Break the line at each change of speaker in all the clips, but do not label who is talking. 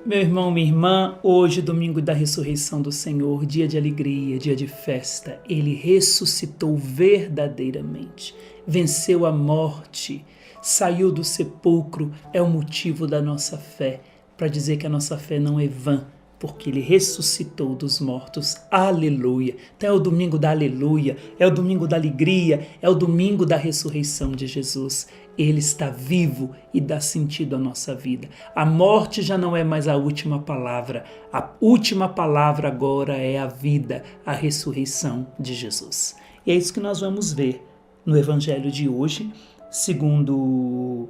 Meu irmão, minha irmã, hoje, domingo da ressurreição do Senhor, dia de alegria, dia de festa, Ele ressuscitou verdadeiramente, venceu a morte, saiu do sepulcro, é o motivo da nossa fé, para dizer que a nossa fé não é vã, porque Ele ressuscitou dos mortos, aleluia. Então é o domingo da aleluia, é o domingo da alegria, é o domingo da ressurreição de Jesus. Ele está vivo e dá sentido à nossa vida. A morte já não é mais a última palavra. A última palavra agora é a vida, a ressurreição de Jesus. E é isso que nós vamos ver no Evangelho de hoje, segundo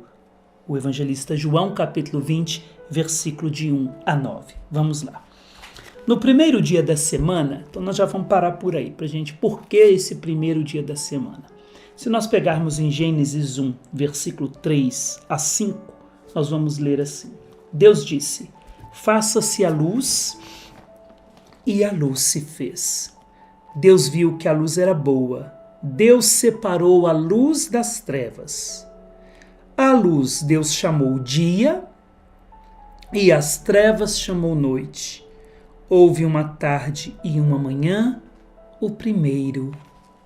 o evangelista João, capítulo 20, versículo de 1 a 9. Vamos lá. No primeiro dia da semana, então nós já vamos parar por aí, para a gente, por que esse primeiro dia da semana? Se nós pegarmos em Gênesis 1, versículo 3 a 5, nós vamos ler assim. Deus disse, faça-se a luz, e a luz se fez. Deus viu que a luz era boa. Deus separou a luz das trevas. A luz Deus chamou dia, e as trevas chamou noite. Houve uma tarde e uma manhã, o primeiro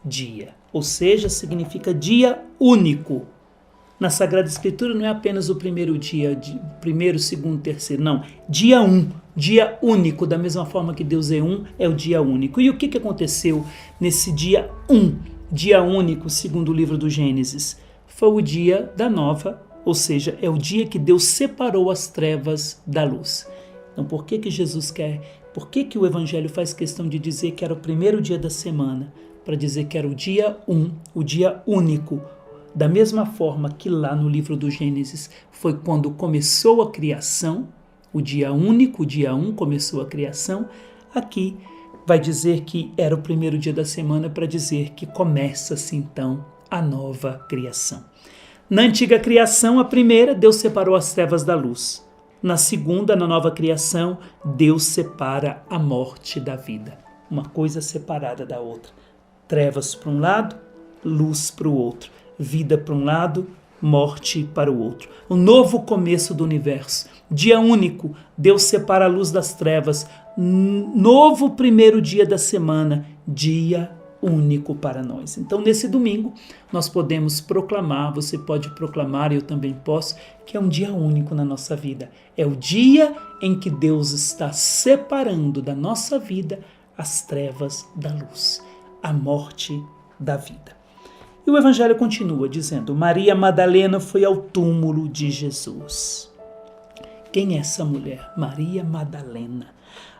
dia. Ou seja, significa dia único. Na Sagrada Escritura não é apenas o primeiro dia, primeiro, segundo, terceiro, não. Dia dia único, da mesma forma que Deus é um, é o dia único. E o que aconteceu nesse dia dia único, segundo o livro do Gênesis? Foi o dia da nova, ou seja, é o dia que Deus separou as trevas da luz. Então por que Jesus quer, por que o Evangelho faz questão de dizer que era o primeiro dia da semana? Para dizer que era o dia o dia único. Da mesma forma que lá no livro do Gênesis foi quando começou a criação, o dia único, o dia começou a criação, aqui vai dizer que era o primeiro dia da semana para dizer que começa-se então a nova criação. Na antiga criação, a primeira, Deus separou as trevas da luz. Na segunda, na nova criação, Deus separa a morte da vida. Uma coisa separada da outra. Trevas para um lado, luz para o outro. Vida para um lado, morte para o outro. O novo começo do universo. Dia único, Deus separa a luz das trevas. Novo primeiro dia da semana, dia único para nós. Então, nesse domingo, nós podemos proclamar, você pode proclamar, eu também posso, que é um dia único na nossa vida. É o dia em que Deus está separando da nossa vida as trevas da luz, a morte da vida. E o Evangelho continua dizendo, Maria Madalena foi ao túmulo de Jesus. Quem é essa mulher? Maria Madalena.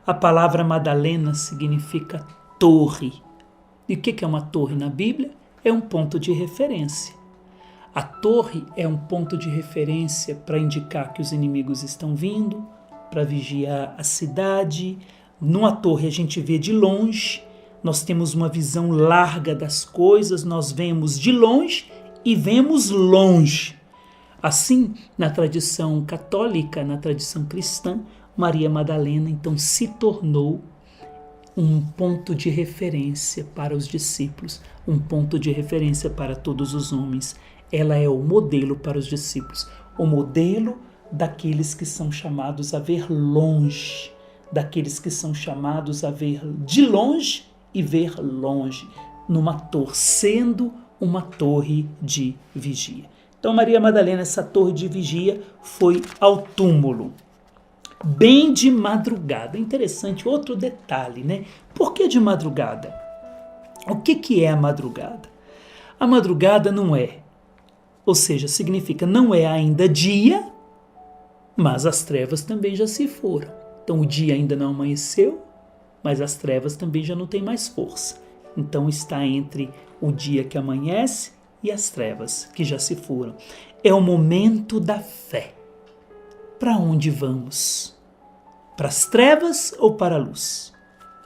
A palavra Madalena significa torre. E o que é uma torre na Bíblia? É um ponto de referência. A torre é um ponto de referência para indicar que os inimigos estão vindo, para vigiar a cidade. Numa torre a gente vê de longe, nós temos uma visão larga das coisas, nós vemos de longe e vemos longe. Assim, na tradição católica, na tradição cristã, Maria Madalena então se tornou um ponto de referência para os discípulos, um ponto de referência para todos os homens. Ela é o modelo para os discípulos, o modelo daqueles que são chamados a ver longe, daqueles que são chamados a ver de longe e ver longe, numa torre, sendo uma torre de vigia. Então Maria Madalena, essa torre de vigia, foi ao túmulo. Bem de madrugada. Interessante, outro detalhe, né? Por que de madrugada? O que é a madrugada? A madrugada não é, ou seja, significa não é ainda dia, mas as trevas também já se foram. Então o dia ainda não amanheceu, mas as trevas também já não têm mais força. Então está entre o dia que amanhece e as trevas que já se foram. É o momento da fé. Para onde vamos? Para as trevas ou para a luz?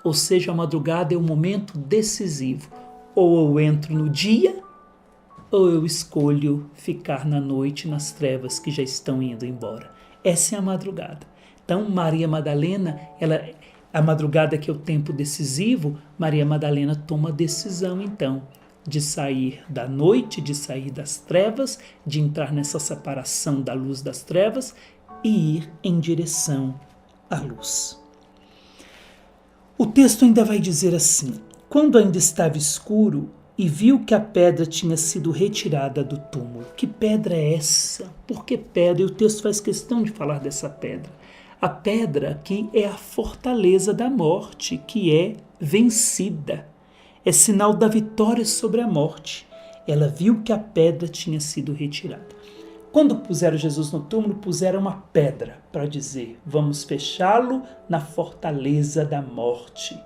Ou seja, a madrugada é um momento decisivo. Ou eu entro no dia, ou eu escolho ficar na noite nas trevas que já estão indo embora. Essa é a madrugada. Então, Maria Madalena, a madrugada que é o tempo decisivo, Maria Madalena toma a decisão, então, de sair da noite, de sair das trevas, de entrar nessa separação da luz das trevas e ir em direção à luz. O texto ainda vai dizer assim: quando ainda estava escuro e viu que a pedra tinha sido retirada do túmulo. Que pedra é essa? Por que pedra? E o texto faz questão de falar dessa pedra. A pedra aqui é a fortaleza da morte, que é vencida. É sinal da vitória sobre a morte. Ela viu que a pedra tinha sido retirada. Quando puseram Jesus no túmulo, puseram uma pedra para dizer: vamos fechá-lo na fortaleza da morte.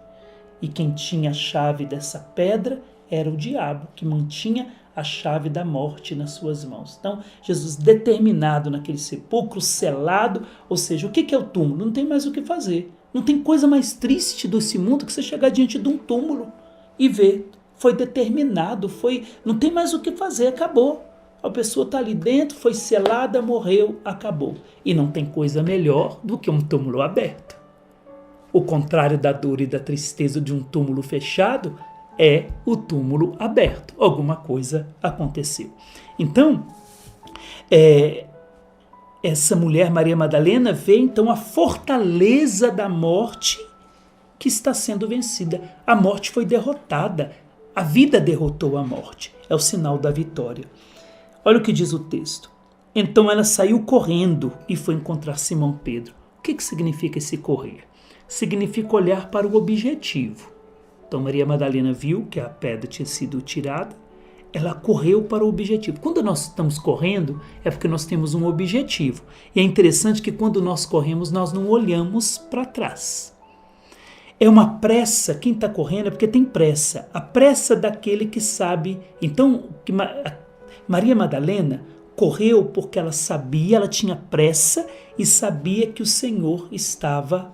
E quem tinha a chave dessa pedra era o diabo, que mantinha a chave da morte nas suas mãos. Então, Jesus determinado naquele sepulcro, selado, ou seja, o que é o túmulo? Não tem mais o que fazer. Não tem coisa mais triste desse mundo que você chegar diante de um túmulo e ver. Foi determinado, não tem mais o que fazer, acabou. A pessoa está ali dentro, foi selada, morreu, acabou. E não tem coisa melhor do que um túmulo aberto. O contrário da dor e da tristeza de um túmulo fechado é o túmulo aberto. Alguma coisa aconteceu. Então, essa mulher, Maria Madalena, vê então a fortaleza da morte que está sendo vencida. A morte foi derrotada. A vida derrotou a morte. É o sinal da vitória. Olha o que diz o texto. Então ela saiu correndo e foi encontrar Simão Pedro. O que significa esse correr? Significa olhar para o objetivo. Então Maria Madalena viu que a pedra tinha sido tirada, ela correu para o objetivo. Quando nós estamos correndo, é porque nós temos um objetivo. E é interessante que quando nós corremos, nós não olhamos para trás. É uma pressa, quem está correndo é porque tem pressa. A pressa daquele que sabe. Então, Maria Madalena correu porque ela sabia, ela tinha pressa e sabia que o Senhor estava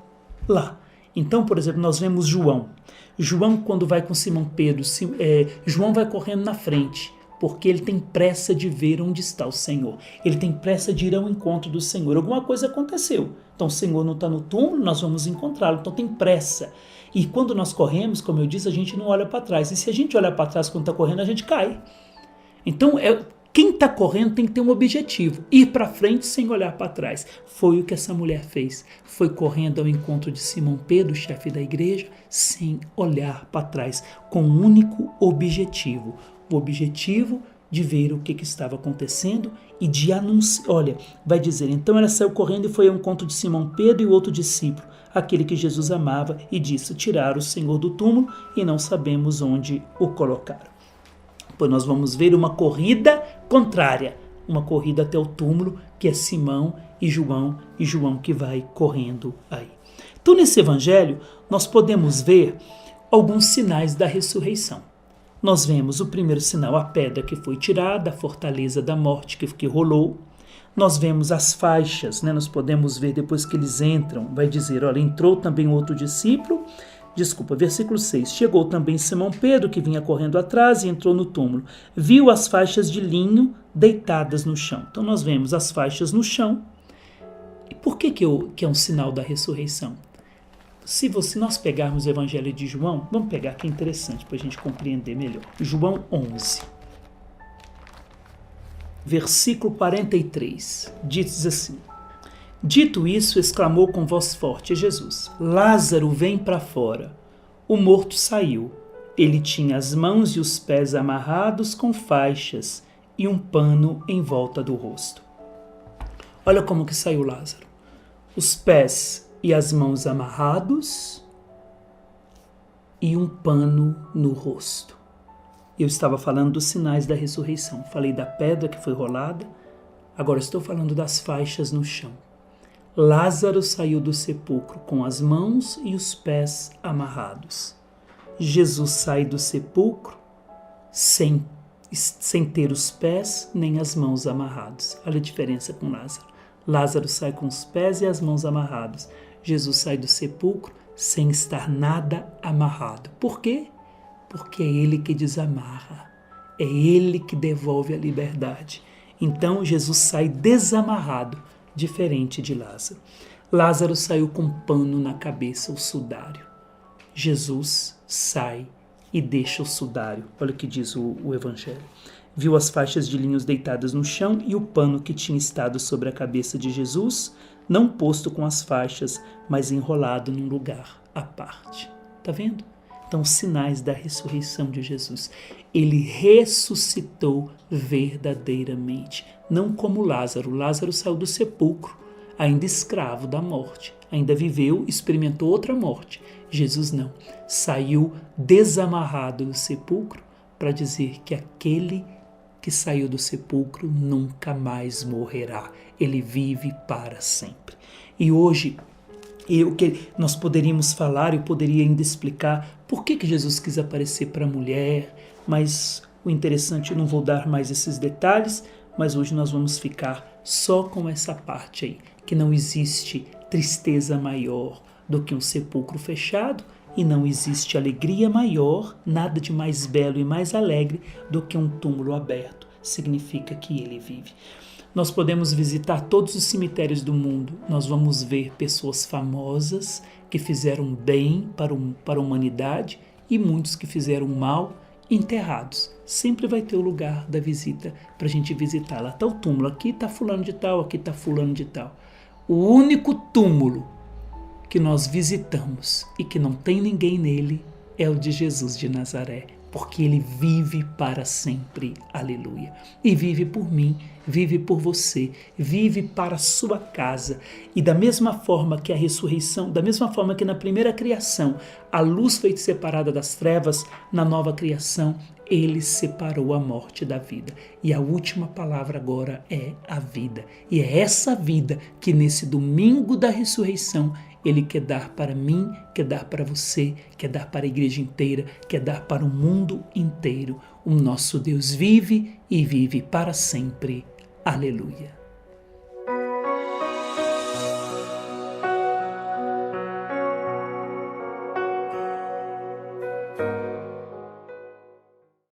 lá. Então, por exemplo, nós vemos João. João, quando vai com Simão Pedro, João vai correndo na frente, porque ele tem pressa de ver onde está o Senhor. Ele tem pressa de ir ao encontro do Senhor. Alguma coisa aconteceu. Então, o Senhor não está no túmulo, nós vamos encontrá-lo. Então, tem pressa. E quando nós corremos, como eu disse, a gente não olha para trás. E se a gente olhar para trás quando está correndo, a gente cai. Então, quem está correndo tem que ter um objetivo, ir para frente sem olhar para trás. Foi o que essa mulher fez. Foi correndo ao encontro de Simão Pedro, chefe da igreja, sem olhar para trás, com um único objetivo. O objetivo de ver o que estava acontecendo e de anunciar. Olha, vai dizer, então ela saiu correndo e foi ao encontro de Simão Pedro e o outro discípulo, aquele que Jesus amava, e disse: tiraram o Senhor do túmulo e não sabemos onde o colocaram. Pois nós vamos ver uma corrida contrária, uma corrida até o túmulo, que é Simão e João que vai correndo aí. Então, nesse evangelho, nós podemos ver alguns sinais da ressurreição. Nós vemos o primeiro sinal, a pedra que foi tirada, a fortaleza da morte que rolou. Nós vemos as faixas, nós podemos ver depois que eles entram, vai dizer, olha, entrou também outro discípulo. Versículo 6. Chegou também Simão Pedro, que vinha correndo atrás, e entrou no túmulo. Viu as faixas de linho deitadas no chão. Então nós vemos as faixas no chão. E por que é um sinal da ressurreição? Se nós pegarmos o evangelho de João, vamos pegar que é interessante para a gente compreender melhor. João 11. Versículo 43. Diz assim: dito isso, exclamou com voz forte Jesus: Lázaro, vem para fora. O morto saiu. Ele tinha as mãos e os pés amarrados com faixas e um pano em volta do rosto. Olha como que saiu Lázaro. Os pés e as mãos amarrados e um pano no rosto. Eu estava falando dos sinais da ressurreição. Falei da pedra que foi rolada. Agora estou falando das faixas no chão. Lázaro saiu do sepulcro com as mãos e os pés amarrados. Jesus sai do sepulcro sem ter os pés nem as mãos amarrados. Olha a diferença com Lázaro. Lázaro sai com os pés e as mãos amarrados. Jesus sai do sepulcro sem estar nada amarrado. Por quê? Porque é Ele que desamarra. É Ele que devolve a liberdade. Então Jesus sai desamarrado, diferente de Lázaro. Lázaro saiu com pano na cabeça, o sudário. Jesus sai e deixa o sudário. Olha o que diz o Evangelho. Viu as faixas de linhos deitadas no chão e o pano que tinha estado sobre a cabeça de Jesus não posto com as faixas, mas enrolado num lugar à parte. Tá vendo? Então, os sinais da ressurreição de Jesus. Ele ressuscitou verdadeiramente, não como Lázaro. Lázaro saiu do sepulcro, ainda escravo da morte, ainda viveu, experimentou outra morte. Jesus não, saiu desamarrado do sepulcro para dizer que aquele que saiu do sepulcro nunca mais morrerá. Ele vive para sempre. E hoje, nós poderíamos falar, eu poderia ainda explicar por que Jesus quis aparecer para a mulher, mas o interessante, eu não vou dar mais esses detalhes, mas hoje nós vamos ficar só com essa parte aí, que não existe tristeza maior do que um sepulcro fechado e não existe alegria maior, nada de mais belo e mais alegre do que um túmulo aberto. Significa que ele vive. Nós podemos visitar todos os cemitérios do mundo, nós vamos ver pessoas famosas que fizeram bem para a humanidade e muitos que fizeram mal enterrados. Sempre vai ter o lugar da visita para a gente visitar. Lá está o túmulo, aqui está fulano de tal, aqui está fulano de tal. O único túmulo que nós visitamos e que não tem ninguém nele é o de Jesus de Nazaré, porque ele vive para sempre, aleluia. E vive por mim, vive por você, vive para a sua casa. E da mesma forma que a ressurreição, da mesma forma que na primeira criação a luz foi separada das trevas, na nova criação ele separou a morte da vida. E a última palavra agora é a vida. E é essa vida que nesse domingo da ressurreição ele quer dar para mim, quer dar para você, quer dar para a igreja inteira, quer dar para o mundo inteiro. O nosso Deus vive e vive para sempre. Aleluia.